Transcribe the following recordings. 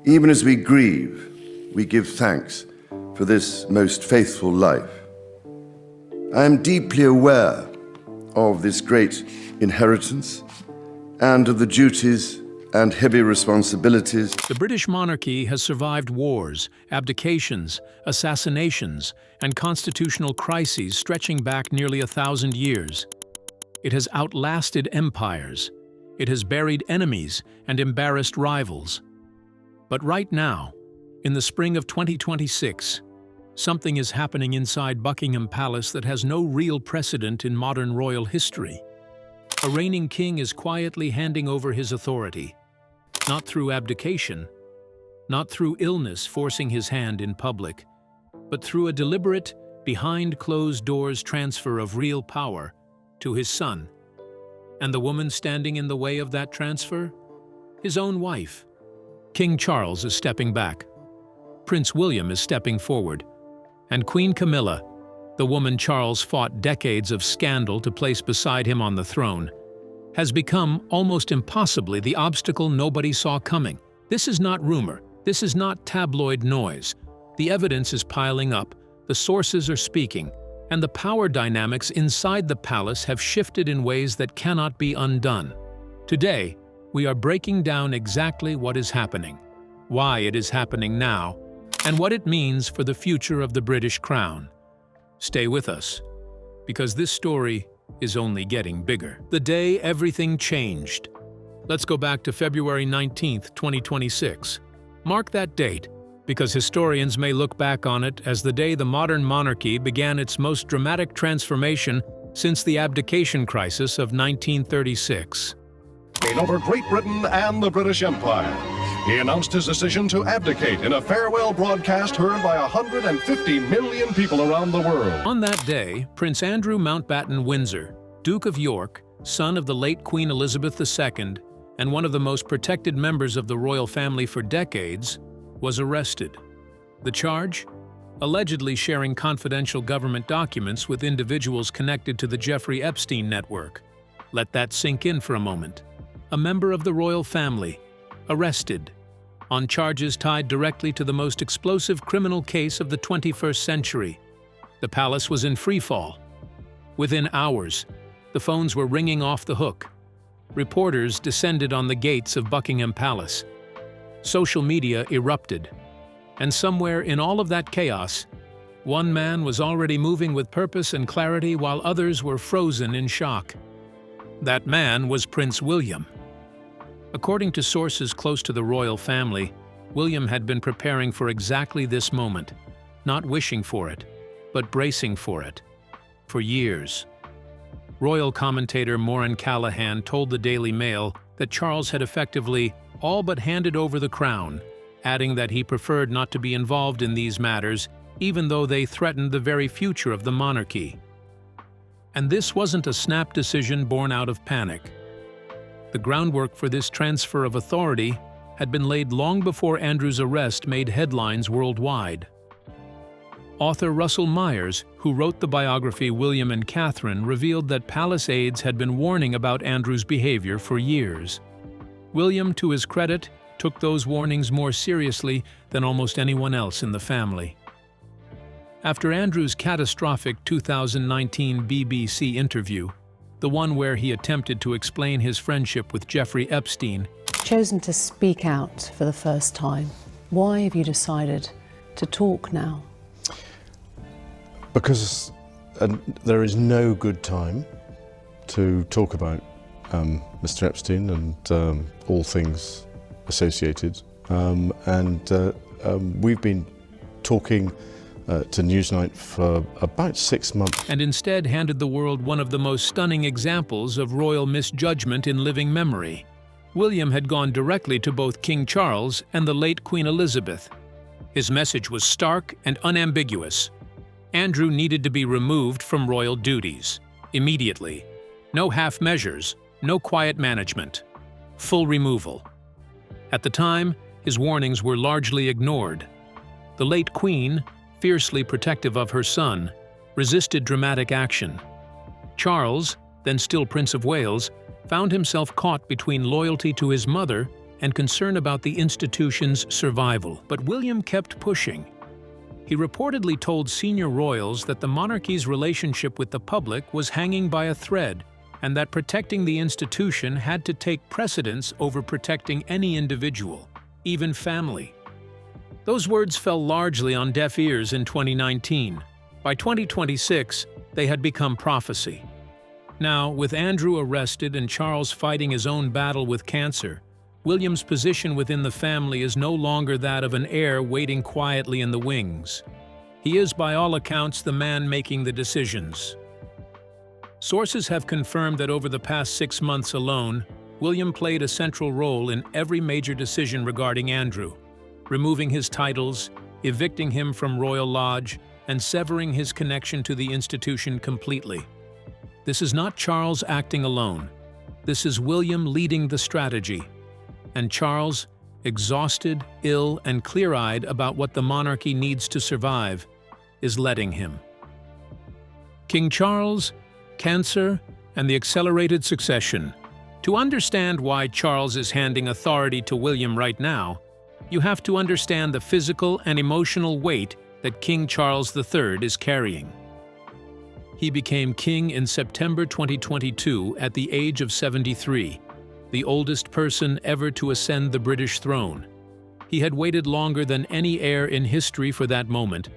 Even as we grieve, we give thanks for this most faithful life. I am deeply aware of this great inheritance and of the duties and heavy responsibilities. The British monarchy has survived wars, abdications, assassinations, and constitutional crises stretching back nearly 1,000 years. It has outlasted empires. It has buried enemies and embarrassed rivals. But right now, in the spring of 2026, something is happening inside Buckingham Palace that has no real precedent in modern royal history. A reigning king is quietly handing over his authority, not through abdication, not through illness forcing his hand in public, but through a deliberate, behind-closed-doors transfer of real power to his son. And the woman standing in the way of that transfer? His own wife. King Charles is stepping back. Prince William is stepping forward. And Queen Camilla, the woman Charles fought decades of scandal to place beside him on the throne, has become, almost impossibly, the obstacle nobody saw coming. This is not rumor. This is not tabloid noise. The evidence is piling up, the sources are speaking, and the power dynamics inside the palace have shifted in ways that cannot be undone. Today, we are breaking down exactly what is happening, why it is happening now, and what it means for the future of the British crown. Stay with us, because this story is only getting bigger. The day everything changed. Let's go back to February 19th, 2026. Mark that date, because historians may look back on it as the day the modern monarchy began its most dramatic transformation since the abdication crisis of 1936. Over Great Britain and the British Empire. He announced his decision to abdicate in a farewell broadcast heard by 150 million people around the world. On that day, Prince Andrew Mountbatten-Windsor, Duke of York, son of the late Queen Elizabeth II, and one of the most protected members of the royal family for decades, was arrested. The charge? Allegedly sharing confidential government documents with individuals connected to the Jeffrey Epstein network. Let that sink in for a moment. A member of the royal family, arrested, on charges tied directly to the most explosive criminal case of the 21st century. The palace was in freefall. Within hours, the phones were ringing off the hook. Reporters descended on the gates of Buckingham Palace. Social media erupted. And somewhere in all of that chaos, one man was already moving with purpose and clarity while others were frozen in shock. That man was Prince William. According to sources close to the royal family, William had been preparing for exactly this moment, not wishing for it, but bracing for it, for years. Royal commentator Maureen Callahan told the Daily Mail that Charles had effectively all but handed over the crown, adding that he preferred not to be involved in these matters, even though they threatened the very future of the monarchy. And this wasn't a snap decision born out of panic. The groundwork for this transfer of authority had been laid long before Andrew's arrest made headlines worldwide. Author Russell Myers, who wrote the biography William and Catherine, revealed that palace aides had been warning about Andrew's behavior for years. William, to his credit, took those warnings more seriously than almost anyone else in the family. After Andrew's catastrophic 2019 BBC interview, the one where he attempted to explain his friendship with Jeffrey Epstein, chosen to speak out for the first time. Why have you decided to talk now? Because there is no good time to talk about Mr. Epstein and all things associated. We've been talking to Newsnight for about 6 months. And instead handed the world one of the most stunning examples of royal misjudgment in living memory. William had gone directly to both King Charles and the late Queen Elizabeth. His message was stark and unambiguous. Andrew needed to be removed from royal duties, immediately. No half measures, no quiet management. Full removal. At the time, his warnings were largely ignored. The late Queen, fiercely protective of her son, resisted dramatic action. Charles, then still Prince of Wales, found himself caught between loyalty to his mother and concern about the institution's survival, but William kept pushing. He reportedly told senior royals that the monarchy's relationship with the public was hanging by a thread, and that protecting the institution had to take precedence over protecting any individual, even family. Those words fell largely on deaf ears in 2019. By 2026, they had become prophecy. Now, with Andrew arrested and Charles fighting his own battle with cancer, William's position within the family is no longer that of an heir waiting quietly in the wings. He is, by all accounts, the man making the decisions. Sources have confirmed that over the past 6 months alone, William played a central role in every major decision regarding Andrew, removing his titles, evicting him from Royal Lodge, and severing his connection to the institution completely. This is not Charles acting alone. This is William leading the strategy. And Charles, exhausted, ill, and clear-eyed about what the monarchy needs to survive, is letting him. King Charles, cancer, and the accelerated succession. To understand why Charles is handing authority to William right now, you have to understand the physical and emotional weight that King Charles III is carrying. He became king in September 2022 at the age of 73, the oldest person ever to ascend the British throne. He had waited longer than any heir in history for that moment.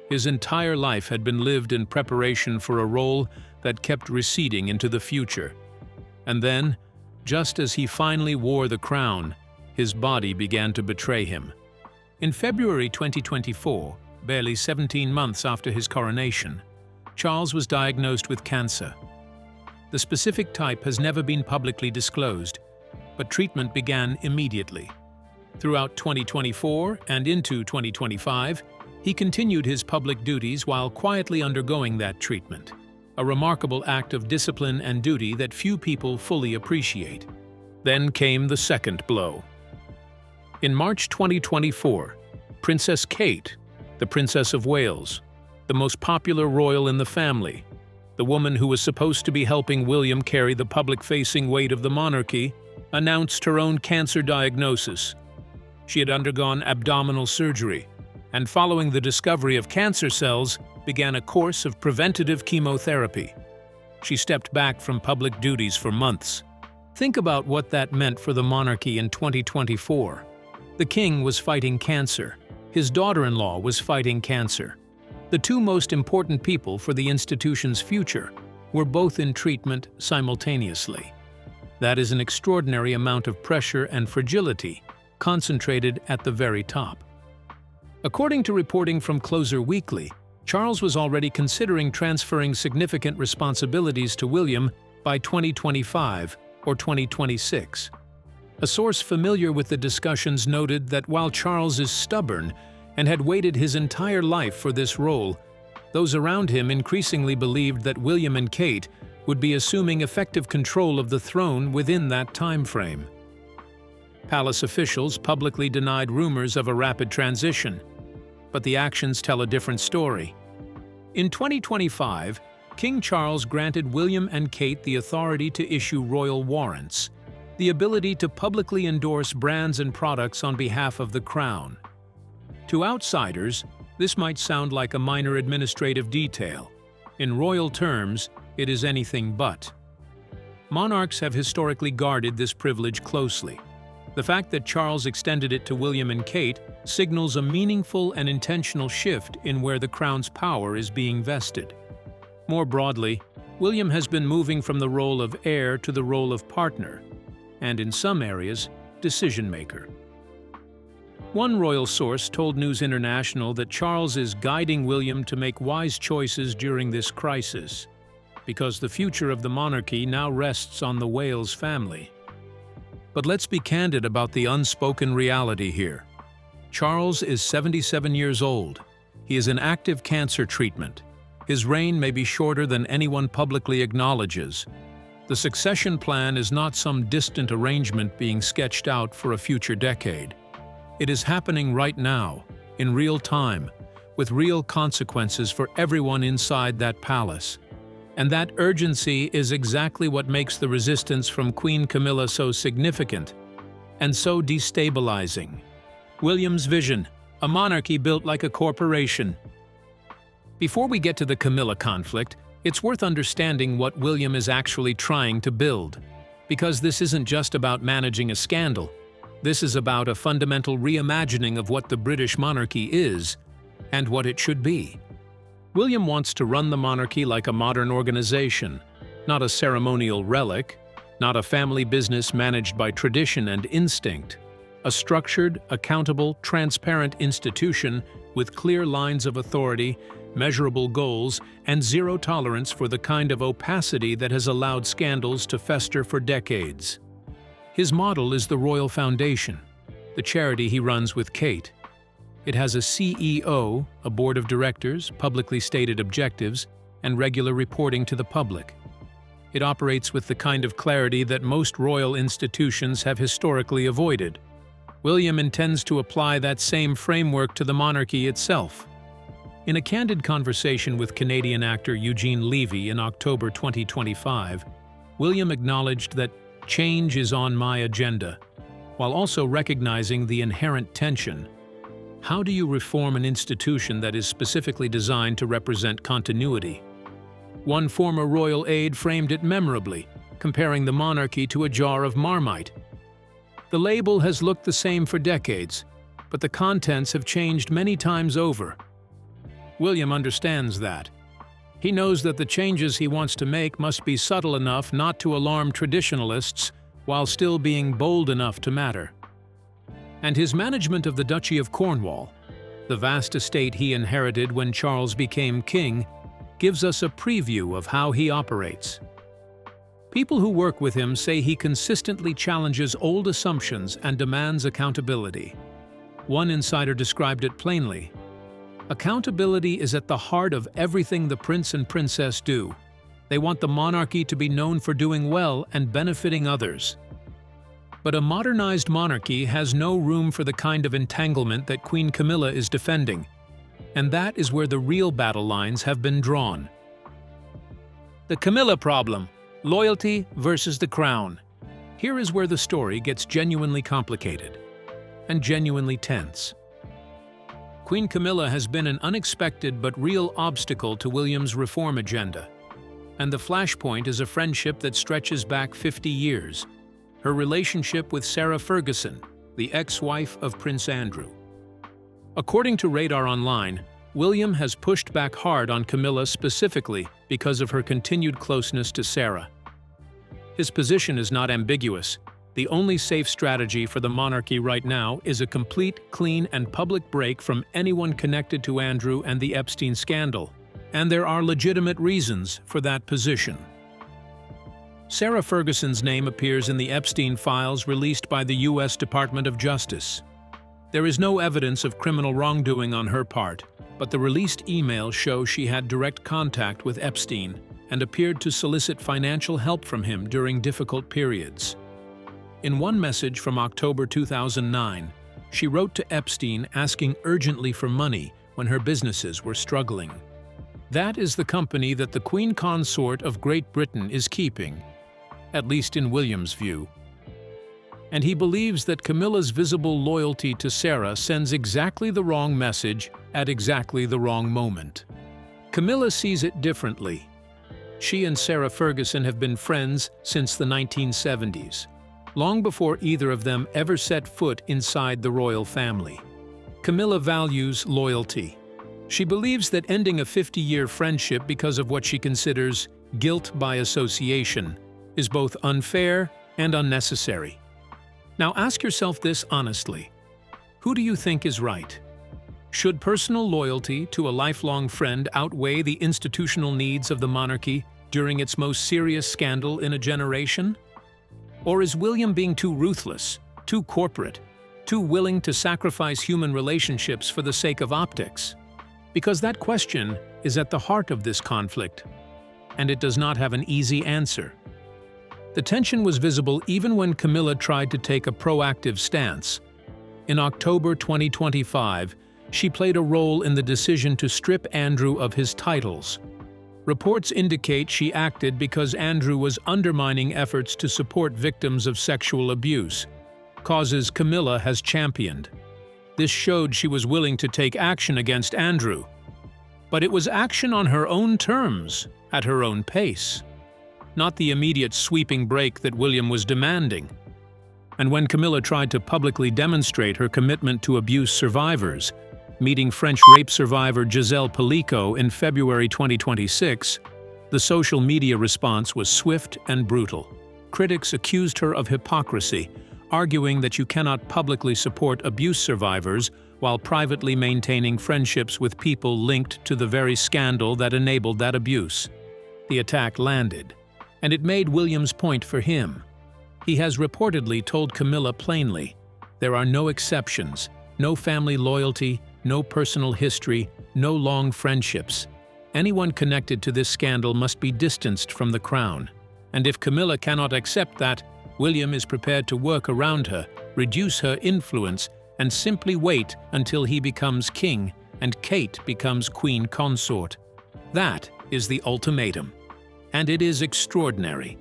His entire life had been lived in preparation for a role that kept receding into the future. And then, just as he finally wore the crown, his body began to betray him. In February 2024, barely 17 months after his coronation, Charles was diagnosed with cancer. The specific type has never been publicly disclosed, but treatment began immediately. Throughout 2024 and into 2025, he continued his public duties while quietly undergoing that treatment, a remarkable act of discipline and duty that few people fully appreciate. Then came the second blow. In March 2024, Princess Kate, the Princess of Wales, the most popular royal in the family, the woman who was supposed to be helping William carry the public-facing weight of the monarchy, announced her own cancer diagnosis. She had undergone abdominal surgery, and following the discovery of cancer cells, began a course of preventative chemotherapy. She stepped back from public duties for months. Think about what that meant for the monarchy in 2024. The king was fighting cancer. His daughter-in-law was fighting cancer. The two most important people for the institution's future were both in treatment simultaneously. That is an extraordinary amount of pressure and fragility concentrated at the very top. According to reporting from Closer Weekly, Charles was already considering transferring significant responsibilities to William by 2025 or 2026. A source familiar with the discussions noted that while Charles is stubborn and had waited his entire life for this role, those around him increasingly believed that William and Kate would be assuming effective control of the throne within that time frame. Palace officials publicly denied rumors of a rapid transition, but the actions tell a different story. In 2025, King Charles granted William and Kate the authority to issue royal warrants, the ability to publicly endorse brands and products on behalf of the crown. To outsiders, this might sound like a minor administrative detail. In royal terms, it is anything but. Monarchs have historically guarded this privilege closely. The fact that Charles extended it to William and Kate signals a meaningful and intentional shift in where the crown's power is being vested. More broadly, William has been moving from the role of heir to the role of partner, and in some areas, decision-maker. One royal source told News International that Charles is guiding William to make wise choices during this crisis, because the future of the monarchy now rests on the Wales family. But let's be candid about the unspoken reality here. Charles is 77 years old. He is in active cancer treatment. His reign may be shorter than anyone publicly acknowledges. The succession plan is not some distant arrangement being sketched out for a future decade. It is happening right now, in real time, with real consequences for everyone inside that palace. And that urgency is exactly what makes the resistance from Queen Camilla so significant. and so destabilizing. William's vision, a monarchy built like a corporation. Before we get to the Camilla conflict, it's worth understanding what William is actually trying to build. Because this isn't just about managing a scandal. This is about a fundamental reimagining of what the British monarchy is and what it should be. William wants to run the monarchy like a modern organization, not a ceremonial relic, not a family business managed by tradition and instinct. A structured, accountable, transparent institution with clear lines of authority, measurable goals, and zero tolerance for the kind of opacity that has allowed scandals to fester for decades. His model is the Royal Foundation, the charity he runs with Kate. It has a CEO, a board of directors, publicly stated objectives, and regular reporting to the public. It operates with the kind of clarity that most royal institutions have historically avoided. William intends to apply that same framework to the monarchy itself. In a candid conversation with Canadian actor Eugene Levy in October 2025, William acknowledged that change is on my agenda, while also recognizing the inherent tension. How do you reform an institution that is specifically designed to represent continuity? One former royal aide framed it memorably, comparing the monarchy to a jar of Marmite. The label has looked the same for decades, but the contents have changed many times over. William understands that. He knows that the changes he wants to make must be subtle enough not to alarm traditionalists while still being bold enough to matter. And his management of the Duchy of Cornwall, the vast estate he inherited when Charles became king, gives us a preview of how he operates. People who work with him say he consistently challenges old assumptions and demands accountability. One insider described it plainly. Accountability is at the heart of everything the prince and princess do. They want the monarchy to be known for doing well and benefiting others. But a modernized monarchy has no room for the kind of entanglement that Queen Camilla is defending. And that is where the real battle lines have been drawn. The Camilla problem, loyalty versus the crown. Here is where the story gets genuinely complicated and genuinely tense. Queen Camilla has been an unexpected but real obstacle to William's reform agenda. And the flashpoint is a friendship that stretches back 50 years. Her relationship with Sarah Ferguson, the ex-wife of Prince Andrew. According to Radar Online, William has pushed back hard on Camilla specifically because of her continued closeness to Sarah. His position is not ambiguous. The only safe strategy for the monarchy right now is a complete, clean, and public break from anyone connected to Andrew and the Epstein scandal. And there are legitimate reasons for that position. Sarah Ferguson's name appears in the Epstein files released by the U.S. Department of Justice. There is no evidence of criminal wrongdoing on her part, but the released emails show she had direct contact with Epstein and appeared to solicit financial help from him during difficult periods. In one message from October 2009, she wrote to Epstein asking urgently for money when her businesses were struggling. That is the company that the Queen Consort of Great Britain is keeping, at least in William's view. And he believes that Camilla's visible loyalty to Sarah sends exactly the wrong message at exactly the wrong moment. Camilla sees it differently. She and Sarah Ferguson have been friends since the 1970s, long before either of them ever set foot inside the royal family. Camilla values loyalty. She believes that ending a 50-year friendship because of what she considers guilt by association is both unfair and unnecessary. Now ask yourself this honestly. Who do you think is right? Should personal loyalty to a lifelong friend outweigh the institutional needs of the monarchy during its most serious scandal in a generation? Or is William being too ruthless, too corporate, too willing to sacrifice human relationships for the sake of optics? Because that question is at the heart of this conflict, and it does not have an easy answer. The tension was visible even when Camilla tried to take a proactive stance. In October 2025, she played a role in the decision to strip Andrew of his titles. Reports indicate she acted because Andrew was undermining efforts to support victims of sexual abuse. causes Camilla has championed. This showed she was willing to take action against Andrew. But it was action on her own terms, at her own pace, not the immediate sweeping break that William was demanding. And when Camilla tried to publicly demonstrate her commitment to abuse survivors, meeting French rape survivor Giselle Pellico in February 2026, the social media response was swift and brutal. Critics accused her of hypocrisy, arguing that you cannot publicly support abuse survivors while privately maintaining friendships with people linked to the very scandal that enabled that abuse. The attack landed, and it made William's point for him. He has reportedly told Camilla plainly, "There are no exceptions, no family loyalty, no personal history, no long friendships. Anyone connected to this scandal must be distanced from the crown. And if Camilla cannot accept that, William is prepared to work around her, reduce her influence, and simply wait until he becomes king and Kate becomes queen consort. That is the ultimatum. And it is extraordinary.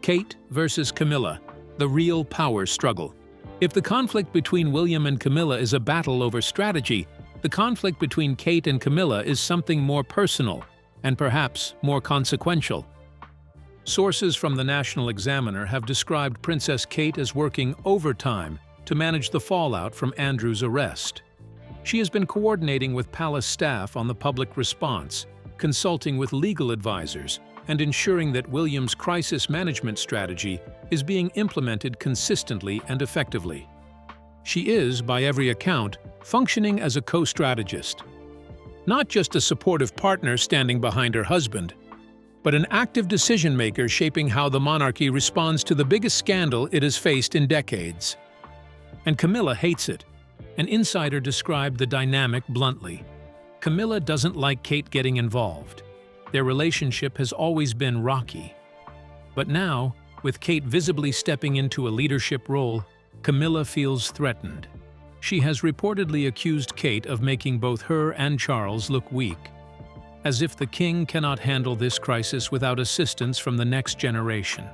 Kate versus Camilla, the real power struggle. If the conflict between William and Camilla is a battle over strategy, the conflict between Kate and Camilla is something more personal and perhaps more consequential. Sources from the National Examiner have described Princess Kate as working overtime to manage the fallout from Andrew's arrest. She has been coordinating with palace staff on the public response, consulting with legal advisors, and ensuring that William's crisis management strategy is being implemented consistently and effectively. She is, by every account, functioning as a co-strategist. Not just a supportive partner standing behind her husband, but an active decision-maker shaping how the monarchy responds to the biggest scandal it has faced in decades. And Camilla hates it. An insider described the dynamic bluntly. Camilla doesn't like Kate getting involved. Their relationship has always been rocky. But now, with Kate visibly stepping into a leadership role, Camilla feels threatened. She has reportedly accused Kate of making both her and Charles look weak, as if the king cannot handle this crisis without assistance from the next generation.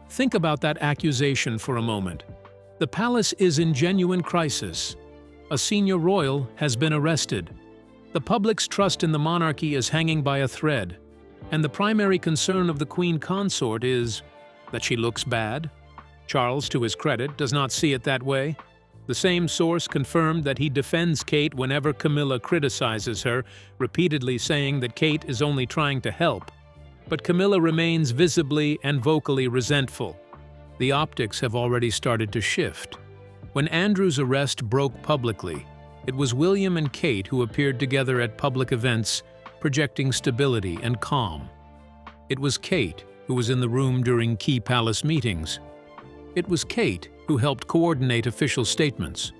Think about that accusation for a moment. The palace is in genuine crisis. A senior royal has been arrested. The public's trust in the monarchy is hanging by a thread, and the primary concern of the queen consort is that she looks bad. Charles, to his credit, does not see it that way. The same source confirmed that he defends Kate whenever Camilla criticizes her, repeatedly saying that Kate is only trying to help. But Camilla remains visibly and vocally resentful. The optics have already started to shift. When Andrew's arrest broke publicly, it was William and Kate who appeared together at public events, projecting stability and calm. It was Kate who was in the room during key palace meetings. It was Kate who helped coordinate official statements.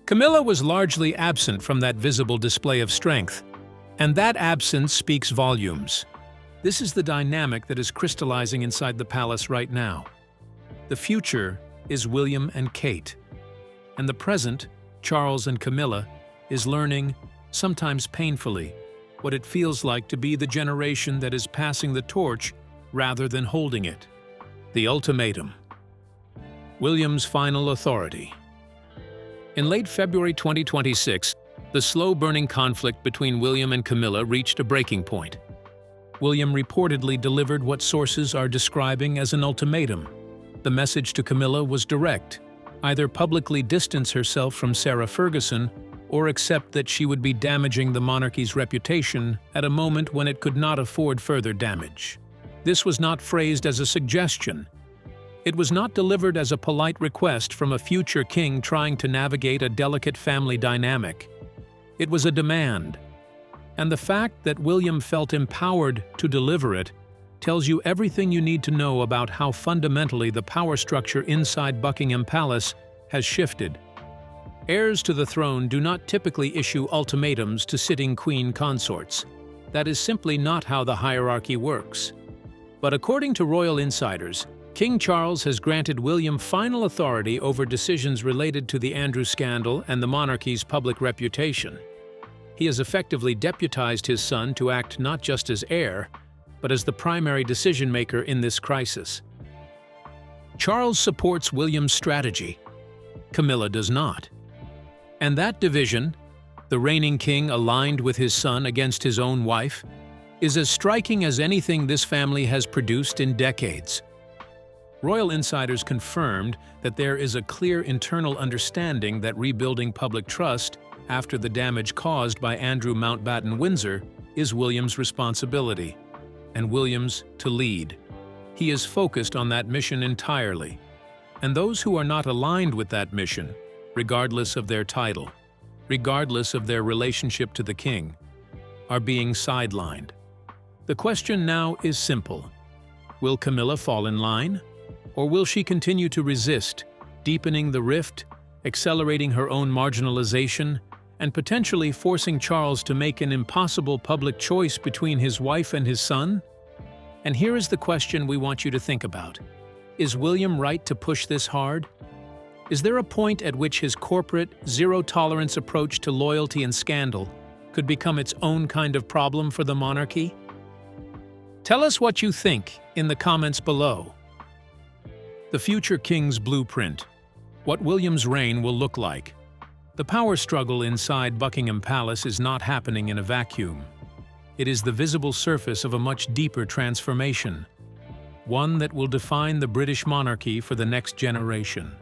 Camilla was largely absent from that visible display of strength, and that absence speaks volumes. This is the dynamic that is crystallizing inside the palace right now. The future is William and Kate, and the present, Charles and Camilla, is learning, sometimes painfully, what it feels like to be the generation that is passing the torch rather than holding it. The ultimatum. William's final authority. In late February 2026, the slow-burning conflict between William and Camilla reached a breaking point. William reportedly delivered what sources are describing as an ultimatum. The message to Camilla was direct: either publicly distance herself from Sarah Ferguson or accept that she would be damaging the monarchy's reputation at a moment when it could not afford further damage. This was not phrased as a suggestion. It was not delivered as a polite request from a future king trying to navigate a delicate family dynamic. It was a demand. And the fact that William felt empowered to deliver it tells you everything you need to know about how fundamentally the power structure inside Buckingham Palace has shifted. Heirs to the throne do not typically issue ultimatums to sitting queen consorts. That is simply not how the hierarchy works. But according to royal insiders, King Charles has granted William final authority over decisions related to the Andrew scandal and the monarchy's public reputation. He has effectively deputized his son to act not just as heir, but as the primary decision-maker in this crisis. Charles supports William's strategy, Camilla does not. And that division, the reigning king aligned with his son against his own wife, is as striking as anything this family has produced in decades. Royal insiders confirmed that there is a clear internal understanding that rebuilding public trust after the damage caused by Andrew Mountbatten Windsor is William's responsibility, and William's to lead. He is focused on that mission entirely, and those who are not aligned with that mission, regardless of their title, regardless of their relationship to the king, are being sidelined. The question now is simple. Will Camilla fall in line? Or will she continue to resist, deepening the rift, accelerating her own marginalization, and potentially forcing Charles to make an impossible public choice between his wife and his son? And here is the question we want you to think about. Is William right to push this hard? Is there a point at which his corporate, zero-tolerance approach to loyalty and scandal could become its own kind of problem for the monarchy? Tell us what you think in the comments below. The future king's blueprint. What William's reign will look like. The power struggle inside Buckingham Palace is not happening in a vacuum. It is the visible surface of a much deeper transformation, one that will define the British monarchy for the next generation.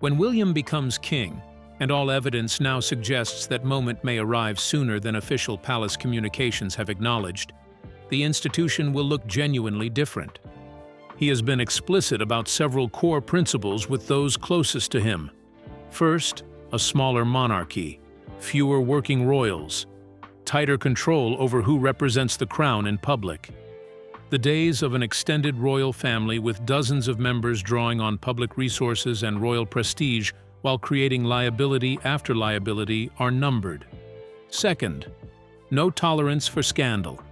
When William becomes king, and all evidence now suggests that moment may arrive sooner than official palace communications have acknowledged, the institution will look genuinely different. He has been explicit about several core principles with those closest to him. First, a smaller monarchy, fewer working royals, tighter control over who represents the crown in public. The days of an extended royal family with dozens of members drawing on public resources and royal prestige while creating liability after liability are numbered. Second, no tolerance for scandal.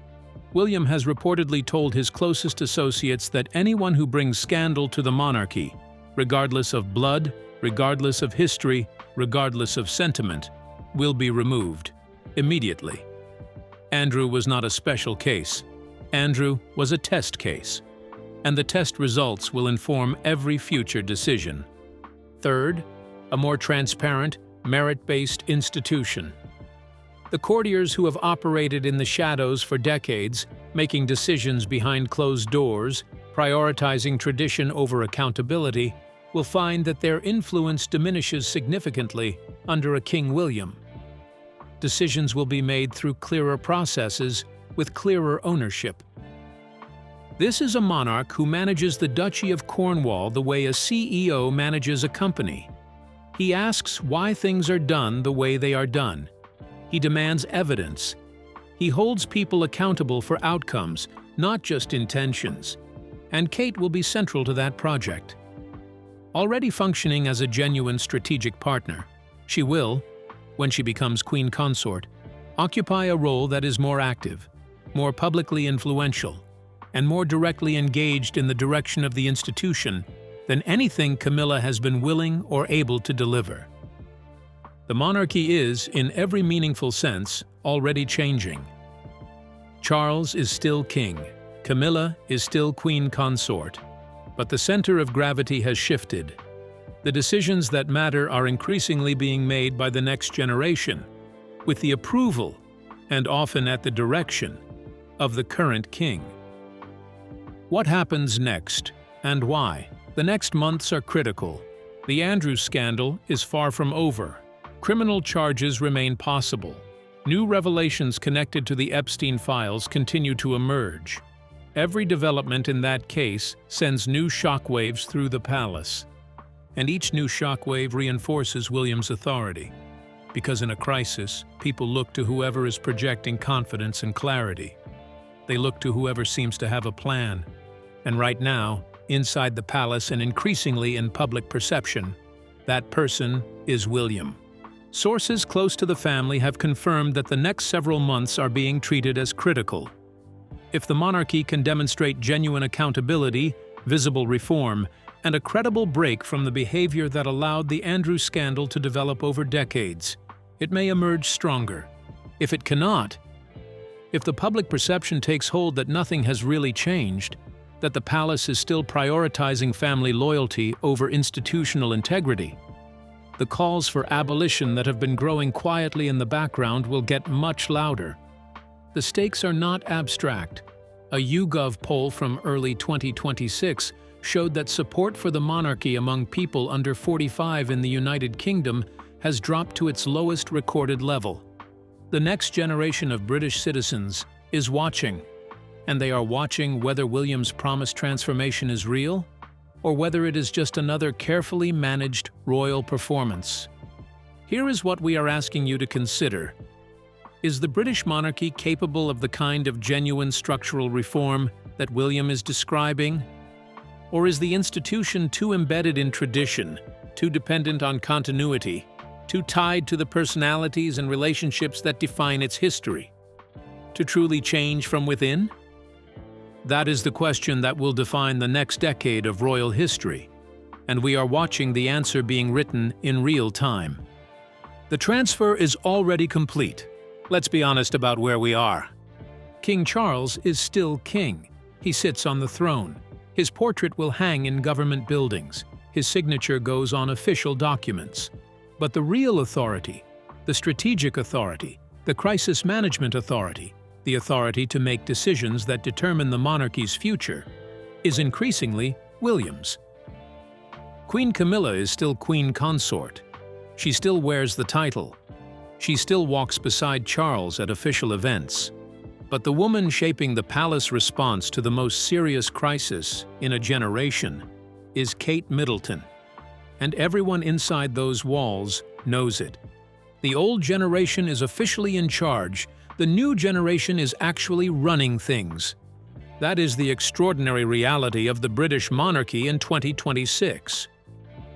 William has reportedly told his closest associates that anyone who brings scandal to the monarchy, regardless of blood, regardless of history, regardless of sentiment, will be removed immediately. Andrew was not a special case. Andrew was a test case, and the test results will inform every future decision. Third, a more transparent, merit-based institution. The courtiers who have operated in the shadows for decades, making decisions behind closed doors, prioritizing tradition over accountability, will find that their influence diminishes significantly under a King William. Decisions will be made through clearer processes with clearer ownership. This is a monarch who manages the Duchy of Cornwall the way a CEO manages a company. He asks why things are done the way they are done. He demands evidence. He holds people accountable for outcomes, not just intentions. And Kate will be central to that project. Already functioning as a genuine strategic partner, she will, when she becomes Queen Consort, occupy a role that is more active, more publicly influential, and more directly engaged in the direction of the institution than anything Camilla has been willing or able to deliver. The monarchy is, in every meaningful sense, already changing. Charles is still king, Camilla is still Queen Consort, but the center of gravity has shifted. The decisions that matter are increasingly being made by the next generation, with the approval, and often at the direction, of the current king. What happens next, and why? The next months are critical. The Andrews scandal is far from over. Criminal charges remain possible. New revelations connected to the Epstein files continue to emerge. Every development in that case sends new shockwaves through the palace. And each new shockwave reinforces William's authority. Because in a crisis, people look to whoever is projecting confidence and clarity. They look to whoever seems to have a plan. And right now, inside the palace and increasingly in public perception, that person is William. Sources close to the family have confirmed that the next several months are being treated as critical. If the monarchy can demonstrate genuine accountability, visible reform, and a credible break from the behavior that allowed the Andrews scandal to develop over decades, it may emerge stronger. If it cannot, if the public perception takes hold that nothing has really changed, that the palace is still prioritizing family loyalty over institutional integrity. The calls for abolition that have been growing quietly in the background will get much louder. The stakes are not abstract. A YouGov poll from early 2026 showed that support for the monarchy among people under 45 in the United Kingdom has dropped to its lowest recorded level. The next generation of British citizens is watching, and they are watching whether William's promised transformation is real, or whether it is just another carefully managed royal performance. Here is what we are asking you to consider. Is the British monarchy capable of the kind of genuine structural reform that William is describing? Or is the institution too embedded in tradition, too dependent on continuity, too tied to the personalities and relationships that define its history? To truly change from within? That is the question that will define the next decade of royal history, and we are watching the answer being written in real time. The transfer is already complete. Let's be honest about where we are. King Charles is still king. He sits on the throne. His portrait will hang in government buildings. His signature goes on official documents. But the real authority, the strategic authority, the crisis management authority, the authority to make decisions that determine the monarchy's future, is increasingly William's. Queen Camilla is still queen consort. She still wears the title. She still walks beside Charles at official events. But the woman shaping the palace response to the most serious crisis in a generation is Kate Middleton. And everyone inside those walls knows it. The old generation is officially in charge. The new generation is actually running things. That is the extraordinary reality of the British monarchy in 2026.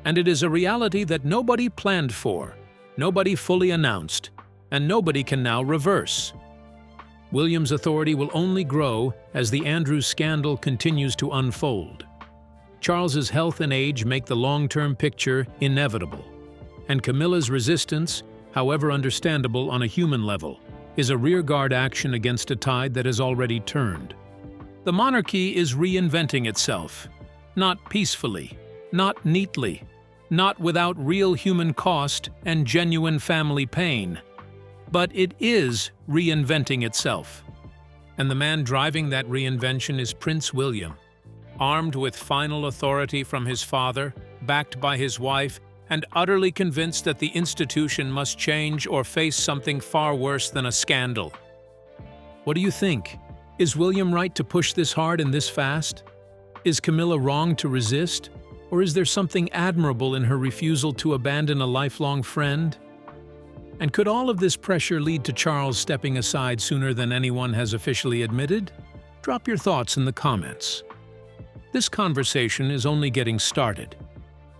And it is a reality that nobody planned for, nobody fully announced, and nobody can now reverse. William's authority will only grow as the Andrews scandal continues to unfold. Charles's health and age make the long-term picture inevitable, and Camilla's resistance, however understandable on a human level, is a rearguard action against a tide that has already turned. The monarchy is reinventing itself, not peacefully, not neatly, not without real human cost and genuine family pain, but it is reinventing itself. And the man driving that reinvention is Prince William, armed with final authority from his father, backed by his wife, and utterly convinced that the institution must change or face something far worse than a scandal. What do you think? Is William right to push this hard and this fast? Is Camilla wrong to resist? Or is there something admirable in her refusal to abandon a lifelong friend? And could all of this pressure lead to Charles stepping aside sooner than anyone has officially admitted? Drop your thoughts in the comments. This conversation is only getting started.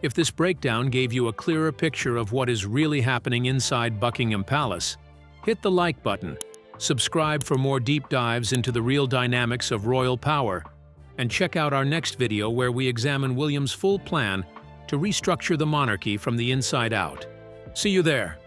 If this breakdown gave you a clearer picture of what is really happening inside Buckingham Palace, hit the like button, subscribe for more deep dives into the real dynamics of royal power, and check out our next video where we examine William's full plan to restructure the monarchy from the inside out. See you there!